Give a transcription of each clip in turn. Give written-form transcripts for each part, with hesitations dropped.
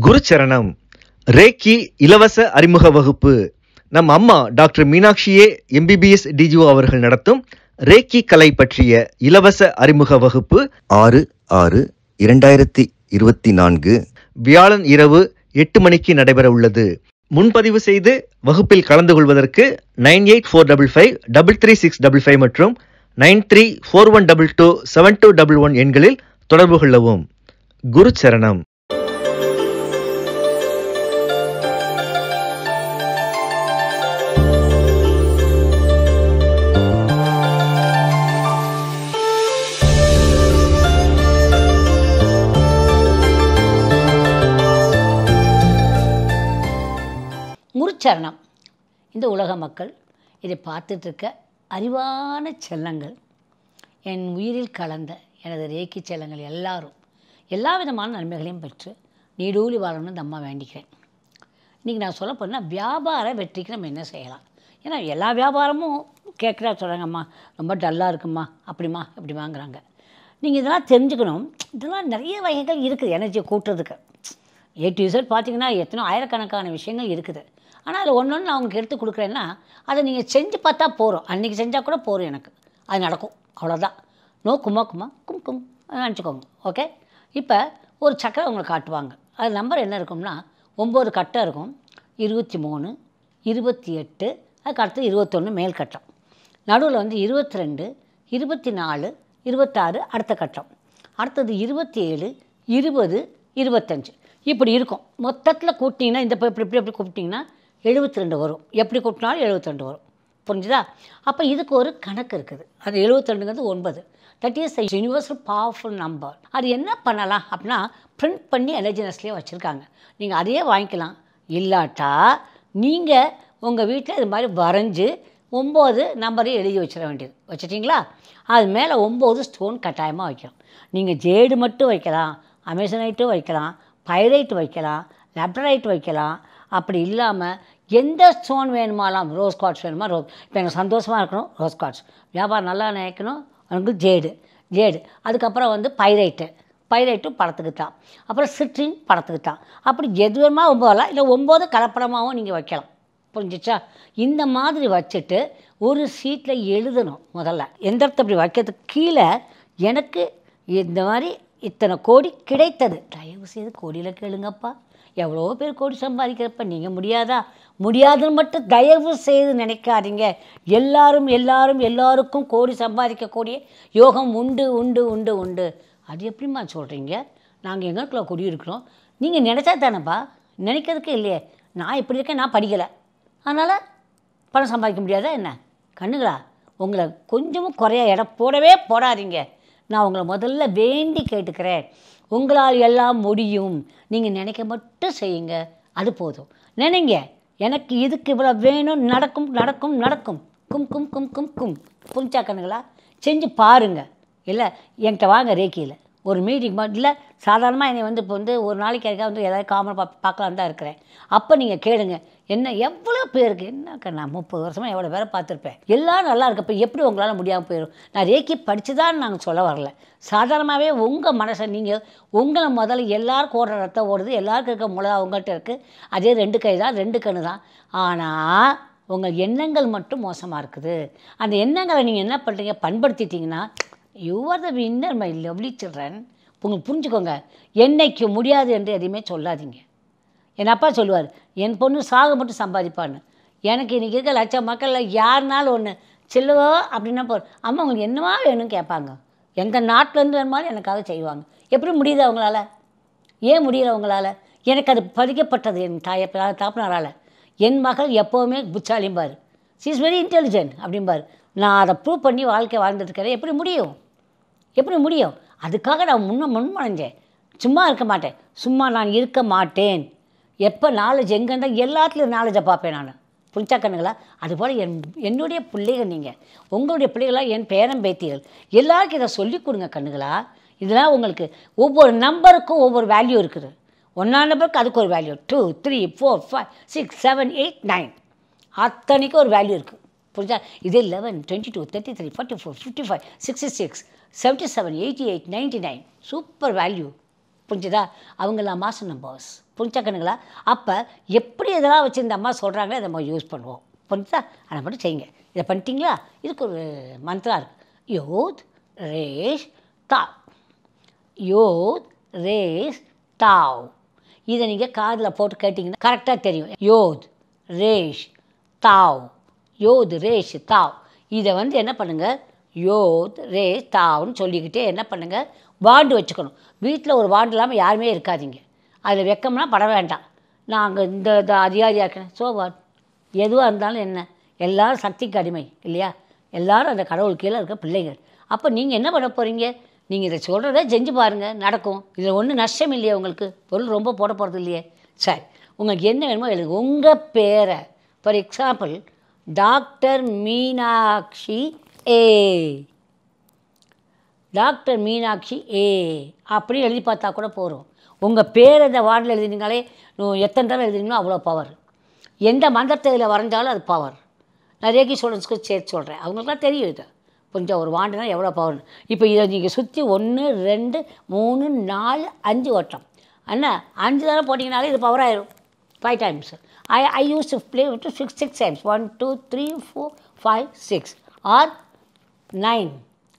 குருச்சரணம். ரேக்கி இலவச அறிமுக வகுப்பு. நம் அம்மா டாக்டர் மீனாட்சியே எம்பிபிஎஸ் டிஜிஓ அவர்கள் நடத்தும் ரேக்கி கலை பற்றிய இலவச அறிமுக வகுப்பு 6/6/2024 வியாழன் இரவு 8 மணிக்கு நடைபெற உள்ளது. முன்பதிவு செய்து வகுப்பில் கலந்து கொள்வதற்கு 9845533655 மற்றும் 9341227211 எண்களில் தொடர்பு கொள்ளவும். குருச்சரணம். குருச்சரணம். இந்த உலக மக்கள் இதை பார்த்துட்ருக்க அறிவான செல்லங்கள், என் உயிரில் கலந்த எனது ரேக்கி செல்லங்கள் எல்லாரும் எல்லா விதமான நன்மைகளையும் பெற்று நீடூழி வாழணும்னு இந்த அம்மா வேண்டிக்கிறேன். இன்றைக்கி நான் சொல்ல போனால் வியாபார வெற்றிக்கு நம்ம என்ன செய்யலாம். ஏன்னா எல்லா வியாபாரமும் கேட்குறா சொல்கிறாங்கம்மா, ரொம்ப டல்லாக இருக்குமா, அப்படிமா இப்படிமாங்கிறாங்க. நீங்கள் இதெல்லாம் தெரிஞ்சுக்கணும். இதெல்லாம் நிறைய வகைகள் இருக்குது எனர்ஜியை கூட்டுறதுக்கு. A to Z பார்த்திங்கன்னா எத்தனை ஆயிரக்கணக்கான விஷயங்கள் இருக்குது. ஆனால் அதில் ஒன்று நான் உங்களுக்கு எடுத்து கொடுக்குறேன்னா அதை நீங்கள் செஞ்சு பார்த்தா போகிறோம். அன்றைக்கி செஞ்சால் கூட போகிறோம், எனக்கு அது நடக்கும், அவ்வளோதான். நோ கும்மா கும் நினச்சிக்கோங்க. ஓகே. இப்போ ஒரு சக்கரை உங்களுக்கு காட்டுவாங்க. அது நம்பர் என்ன இருக்கும்னா 9 கட்டம் இருக்கும். 23, 28, அதுக்கு அடுத்து 21 மேல் கட்டம். நடுவில் வந்து 22, 24, 26 அடுத்த கட்டம். அடுத்தது 27, 20, 25 இப்படி இருக்கும். மொத்தத்தில் கூட்டிங்கன்னா இந்த இப்படி கூப்பிட்டிங்கன்னா 72 வரும். எப்படி கூட்டினாலும் 72 வரும். புரிஞ்சுதா? அப்போ இதுக்கு ஒரு கணக்கு இருக்குது. அது 72ங்கிறது 9. That is universal powerful number. அது என்ன பண்ணலாம் அப்படின்னா பிரிண்ட் பண்ணி எலஜினஸ்லேயே வச்சுருக்காங்க. நீங்கள் அதையே வாங்கிக்கலாம். இல்லாட்டா நீங்கள் உங்கள் வீட்டில் இது மாதிரி வரைஞ்சி 9 நம்பரையும் எழுதி வச்சிட வேண்டியது. வச்சுட்டிங்களா? அது மேலே 9 ஸ்டோன் கட்டாயமாக வைக்கணும். நீங்கள் ஜேடு மட்டும் வைக்கலாம், அமேசனைட்டும் வைக்கலாம், பைரைட் வைக்கலாம், லேப்டரைட் வைக்கலாம். அப்படி இல்லாமல் எந்த ஸ்டோன் வேணுமாலாம், ரோஸ் கார்ட்ஸ் வேணுமா இப்போ எனக்கு சந்தோஷமாக இருக்கணும், ரோஸ் கார்ட்ஸ். வியாபாரம் நல்லா நினைக்கணும், எனக்கு ஜேடு. அதுக்கப்புறம் வந்து பைரைட்டும் படத்துக்கு தான். அப்புறம் சிட்ரின் படத்துக்கு தான். அப்படி எது வேணுமா 9 இல்லை 9 கலப்படமாகவும் நீங்கள் வைக்கலாம். புரிஞ்சிச்சா? இந்த மாதிரி வச்சுட்டு ஒரு சீட்டில் எழுதணும். முதல்ல எந்திரத்தை அப்படி வைக்கிறதுக்கு கீழே எனக்கு இந்த மாதிரி இத்தனை கோடி கிடைத்தது. தயவு செய்து கோடியில் கேளுங்கப்பா. எவ்வளோ பேர் கோடி சம்பாதிக்கிறப்ப நீங்கள் முடியாதுன்னு மட்டும் தயவு செய்து நினைக்காதீங்க. எல்லாருக்கும் கோடி சம்பாதிக்கக்கூடிய யோகம் உண்டு. அது எப்படிம்மா சொல்கிறீங்க? நாங்கள் எங்களுக்குள்ள கொடி இருக்கிறோம். நீங்கள் நினச்சா தானேப்பா, நினைக்கிறதுக்கு இல்லையே. நான் இப்படி இருக்கேன், நான் படிக்கலை, அதனால் பணம் சம்பாதிக்க முடியாதா என்ன? கண்ணுங்களா, உங்களை கொஞ்சமும் குறைய இடம் போடாதீங்க. நான் உங்களை முதல்ல வேண்டி கேட்டுக்கிறேன். உங்களால் எல்லாம் முடியும். நீங்கள் நினைக்க மட்டும் செய்யுங்க, அது போதும். நினைங்க, எனக்கு இதுக்கு இவ்வளோ வேணும், நடக்கும். கும். புரிஞ்சா கண்ணுங்களா? செஞ்சு பாருங்கள். இல்லை என்கிட்ட வாங்க ரேக்கியில் ஒரு மீட்டிங் இல்லை, சாதாரணமாக என்னை வந்து இப்போ வந்து ஒரு நாளைக்கு யாருக்கா வந்து ஏதாவது காமன் பார்க்கலாம் தான் இருக்கிறேன். அப்போ நீங்கள் கேளுங்க, என்ன எவ்வளோ பேருக்கு என்னக்கா, நான் 30 வருஷமாக எவ்வளோ பேரை பார்த்துருப்பேன். எல்லாம் நல்லா இருக்கப்போ எப்படி உங்களால் முடியாமல் போயிடும்? நான் ரேக்கி படித்து தான் நாங்கள் சொல்ல வரல. சாதாரணமாகவே உங்கள் மனசை நீங்கள் உங்களை முதல்ல எல்லாருக்கும் ஓடுற ரத்தம் ஓடுது, எல்லாருக்கும் இருக்க முளை உங்கள்கிட்ட இருக்குது. அதே 2 கை தான், 2 கண்ணு தான். ஆனால் உங்கள் எண்ணங்கள் மட்டும் மோசமாக இருக்குது. அந்த எண்ணங்களை நீங்கள் என்ன பண்ணுறீங்க, பண்படுத்திட்டிங்கன்னா you are the winner my lovely children. உங்களுக்கு புரிஞ்சுக்கோங்க. என்னைக்கு முடியாது என்று எதையுமே சொல்லாதீங்க. என் அப்பா சொல்லுவார், என் பொண்ணு சாக மட்டும் சம்பாதிப்பான்னு. எனக்கு இன்றைக்கி இருக்க லட்சம் மக்களில் யாருனாலும் ஒன்று செல்லுவோ அப்படின்னா அம்மா உங்களுக்கு என்னவா வேணும்னு கேட்பாங்க. எந்த நாட்டிலேருந்து வேணுமாலும் எனக்காக செய்வாங்க. எப்படி முடியுது அவங்களால? ஏன் முடியல அவங்களால? எனக்கு அது பதிக்கப்பட்டது என் தாப்பனாரால். என் மகள் எப்போவுமே புச்சாலிம்பார், ஷீ இஸ் வெரி இன்டெலிஜென்ட் அப்படிம்பார். நான் அதை ப்ரூவ் பண்ணி வாழ்க்கை வாழ்ந்துட்டுருக்கிறேன். எப்படி முடியும்? அதுக்காக நான் முன்மடைஞ்சேன். சும்மா நான் இருக்க மாட்டேன். எப்போ நாலேஜ் எங்கேருந்தா எல்லாத்துலேயும் நாலேஜை பார்ப்பேன் நான். புரிஞ்சா கண்ணுங்களா? அதுபோல் என்னுடைய பிள்ளைகள், நீங்கள் உங்களுடைய பிள்ளைகளாக என் பேரன் பேத்திகள் எல்லாருக்கும் இதை சொல்லிக் கொடுங்க கண்ணுங்களா. இதெல்லாம் உங்களுக்கு ஒவ்வொரு நம்பருக்கும் ஒவ்வொரு வேல்யூ இருக்குது. 1ஆம் நம்பருக்கு அதுக்கு ஒரு வேல்யூ, 2, 3, 4, 5, 6, 7, 8, 9 அத்தனைக்கும் ஒரு வேல்யூ இருக்குது. புரிஞ்சா? இது 11, 22, 33, 44, 55, 66, 77, 88, 99 சூப்பர் வேல்யூ. புரிஞ்சுதா? அவங்களாம் மாதம் நம்பர்ஸ். புரிஞ்சா கண்ணுங்களா? அப்போ எப்படி இதெல்லாம் வச்சு இந்த அம்மா சொல்கிறாங்களோ அதை நம்ம யூஸ் பண்ணுவோம். புரிஞ்சுதா? அதை மட்டும் செய்யுங்க. இதை பண்ணிட்டீங்களா? இதுக்கு ஒரு மந்த்ரா இருக்குது. யோத் ரேஷ் தாவ். யோத் ரேஷ் தாவ். இதை நீங்கள் காதில் போட்டு கேட்டிங்கன்னா கரெக்டாக தெரியும். யோத் ரேஷ் தாவ். யோத் ரேஷ் தாவ். இதை வந்து என்ன பண்ணுங்கள், யோத் ரேஷ் தாவ்னு சொல்லிக்கிட்டே என்ன பண்ணுங்கள், வாண்டு வச்சுக்கணும். வீட்டில் ஒரு வாண்டு இல்லாமல் யாருமே இருக்காதீங்க. அதில் வெக்கம்னா பட வேண்டாம். நாங்கள் இந்த அதிகாரியாக இருக்கேன், ஸோ வாட், எதுவாக இருந்தாலும் என்ன, எல்லோரும் சக்திக்கு அடிமை இல்லையா? எல்லோரும் அந்த கடவுள் கீழே இருக்க பிள்ளைகள். அப்போ நீங்கள் என்ன பண்ண போகிறீங்க? நீங்கள் இதை சொல்கிறத செஞ்சு பாருங்கள், நடக்கும். இதில் ஒன்றும் நஷ்டம் இல்லையே உங்களுக்கு, பொருள் ரொம்ப போட போகிறது இல்லையே. சரி, உங்களுக்கு என்ன வேணுமோ எழுதுங்க. உங்கள் பேரை, for example doctor Meenakshi A, doctor Meenakshi A அப்படி எழுதி பார்த்தா கூட போகிறோம். உங்கள் பேர் இந்த வார்டில் எழுதினீங்களே, எத்தனை தடவை எழுதினீங்களோ அவ்வளோ பவர். எந்த மந்திரத்தை இதில் வரைஞ்சாலும் அது பவர். நான் ரேகி ஸ்டூடெண்ட்ஸ்க்கு சேர்த்து சொல்கிறேன், அவங்களுக்குலாம் தெரியும் இது. கொஞ்சம் ஒரு வாண்டுனா எவ்வளோ பவர்னு. இப்போ இதை நீங்கள் சுற்றி 1 2 3 4 5 வட்டம் அண்ணா 5 தடவை போட்டிங்கனாலே இது பவர் ஆயிரும். 5 times. I used to play with 6 times. 1 2 3 4 5 6 or 9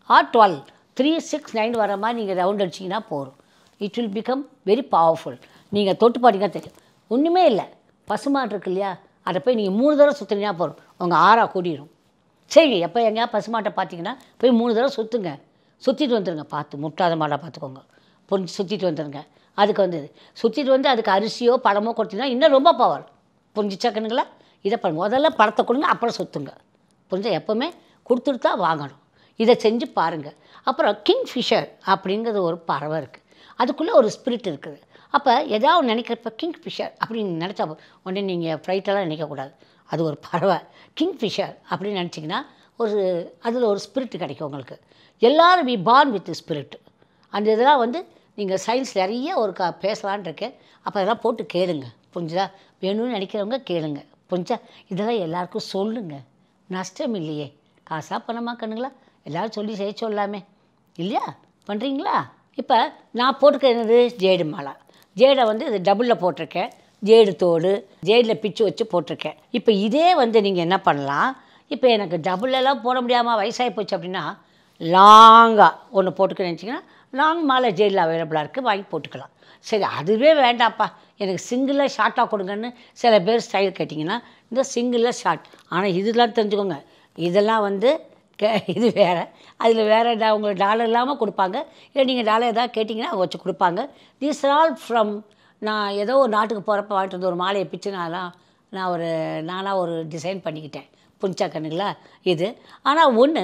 or 12. 3 6 9 வர மாதிரி நீங்கள் ரவுண்ட் அடிச்சிங்கன்னா போதும். It will become very powerful. நீங்கள் தொட்டு பாட்டிங்கன்னா தெரியும். ஒன்றுமே இல்லை, பசுமாடு இருக்கு இல்லையா, அதை போய் நீங்கள் 3 தடவை சுற்றினீங்கன்னா போதும், உங்கள் 6 கூடிடும். சரிங்க, எப்போ எங்கேயா பசுமாட்டை பார்த்தீங்கன்னா போய் 3 தடவை சுற்றுங்க, சுற்றிட்டு வந்துடுங்க. பார்த்து முட்டாத மாடாக பார்த்துக்கோங்க, புரிஞ்சு சுற்றிட்டு வந்துடுங்க. அதுக்கு வந்து சுற்றிட்டு வந்து அதுக்கு அரிசியோ பழமோ கொடுத்தீங்கன்னா இன்னும் ரொம்ப பவர். புரிஞ்சிச்சா கண்ணுங்களா? இதை பண்ணுங்க. முதல்ல பழத்தை கொடுங்க, அப்புறம் சுற்றுங்க. புரிஞ்சா? எப்போவுமே கொடுத்துட்டு தான் வாங்கணும். இதை செஞ்சு பாருங்கள். அப்புறம் கிங்ஃபிஷர் அப்படிங்கிறது ஒரு பறவை இருக்குது, அதுக்குள்ளே ஒரு ஸ்பிரிட் இருக்குது. அப்போ ஏதாவது நினைக்கிறப்ப கிங்ஃபிஷர் அப்படின்னு நினச்சா உடனே நீங்கள் ஃப்ளைட்டெல்லாம் நினைக்கக்கூடாது. அது ஒரு பறவை, கிங்ஃபிஷர் அப்படின்னு நினச்சிங்கன்னா ஒரு அதில் ஒரு ஸ்பிரிட் கிடைக்கும் உங்களுக்கு. எல்லோரும் வி பார்ன் வித் ஸ்பிரிட். அந்த இதெல்லாம் வந்து நீங்கள் சயின்ஸ் நிறைய ஒரு பேசலான் இருக்கேன். அப்போ அதெல்லாம் போட்டு கேளுங்க. புரிஞ்சுதா? வேணும்னு நினைக்கிறவங்க கேளுங்க. புரிஞ்சா? இதெல்லாம் எல்லாருக்கும் சொல்லுங்கள், நஷ்டம் இல்லையே. காசாக பணமா கண்ணுங்களா? எல்லோரும் சொல்லி செய்ய சொல்லாமே இல்லையா? பண்ணுறீங்களா? இப்போ நான் போட்டுக்கிறது ஜேடு மாலா. ஜேடை வந்து இது டபுளில் போட்டிருக்கேன், ஜேடு தோடு ஜேடில் பிச்சு வச்சு போட்டிருக்கேன். இப்போ இதே வந்து நீங்கள் என்ன பண்ணலாம், இப்போ எனக்கு டபுளெல்லாம் போட முடியாமல் வயசாகி போச்சு அப்படின்னா லாங்காக ஒன்று போட்டுக்க நினச்சிங்கன்னா லாங் மாலை ஜேடில் அவைலபிளாக இருக்குது, வாங்கி போட்டுக்கலாம். சரி, அதுவே வேண்டாப்பா எனக்கு சிங்கிளாக ஷார்ட்டாக கொடுங்கன்னு சில பேர் ஸ்டைல் கேட்டிங்கன்னா இந்த சிங்கிளாக ஷார்ட். ஆனால் இதெல்லாம் தெரிஞ்சுக்கோங்க, இதெல்லாம் வந்து இது வேறு, அதில் வேறு உங்களுக்கு டாலர் இல்லாமல் கொடுப்பாங்க. இல்லை நீங்கள் டாலர் எதாவது கேட்டிங்கன்னா வச்சு கொடுப்பாங்க. தீஸ் ஆர் ஆல் ஃப்ரம், நான் ஏதோ ஒரு நாட்டுக்கு போகிறப்ப வாங்கிட்டு வந்து ஒரு மாலையை பிச்சு நானாக ஒரு டிசைன் பண்ணிக்கிட்டேன். புரிஞ்சா கண்ணுங்களா? இது ஆனால் ஒன்று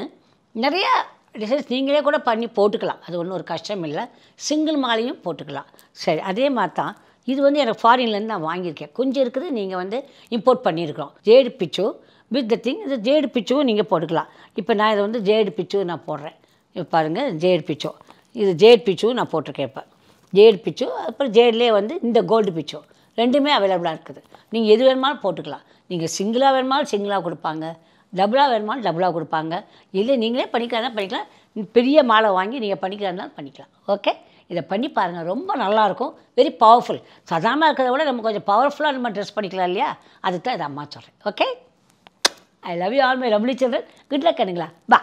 நிறையா டிசைன்ஸ் நீங்களே கூட பண்ணி போட்டுக்கலாம், அது ஒன்றும் ஒரு கஷ்டம் இல்லை. சிங்கிள் மாலையும் போட்டுக்கலாம். சரி, அதே மாதிரி தான் இது வந்து எனக்கு ஃபாரின்லேருந்து நான் வாங்கியிருக்கேன். கொஞ்சம் இருக்குது, நீங்கள் வந்து இம்போர்ட் பண்ணியிருக்கிறோம். ஜேடு பிச்சு வித் த திங், இது ஜேடு பிச்சுவும் நீங்கள் போட்டுக்கலாம். இப்போ நான் இதை வந்து ஜேடு பிச்சு நான் போடுறேன். இப்போ பாருங்கள், ஜேடு பிச்சோ, இது ஜேடு பிச்சுவும் நான் போட்டிருக்கேன். இப்போ ஜேடு பிச்சு, அப்புறம் ஜேட்லேயே வந்து இந்த கோல்டு பிச்சோ ரெண்டுமே அவைலபிளாக இருக்குது. நீங்கள் எது வேணுமாலும் போட்டுக்கலாம். நீங்கள் சிங்கிளாக வேணுமாலும் சிங்கிளாக கொடுப்பாங்க, டபுளாக வேணுமாலும் டபுளாக கொடுப்பாங்க. இல்லை நீங்களே பண்ணிக்கலாம் பண்ணிக்கலாம். பெரிய மாலை வாங்கி நீங்கள் பண்ணிக்கிறதுனாலும் பண்ணிக்கலாம். ஓகே, இதை பண்ணி பாருங்கள், ரொம்ப நல்லாயிருக்கும். Very powerful. சாதாரணமாக இருக்கிறத விட நம்ம கொஞ்சம் பவர்ஃபுல்லாக நம்ம ட்ரெஸ் பண்ணிக்கலாம் இல்லையா? அதுக்கு தான் இதை அம்மா சொல்கிறேன். Okay, I love you all my lovely children. Good luck கண்ணுங்களா. பா.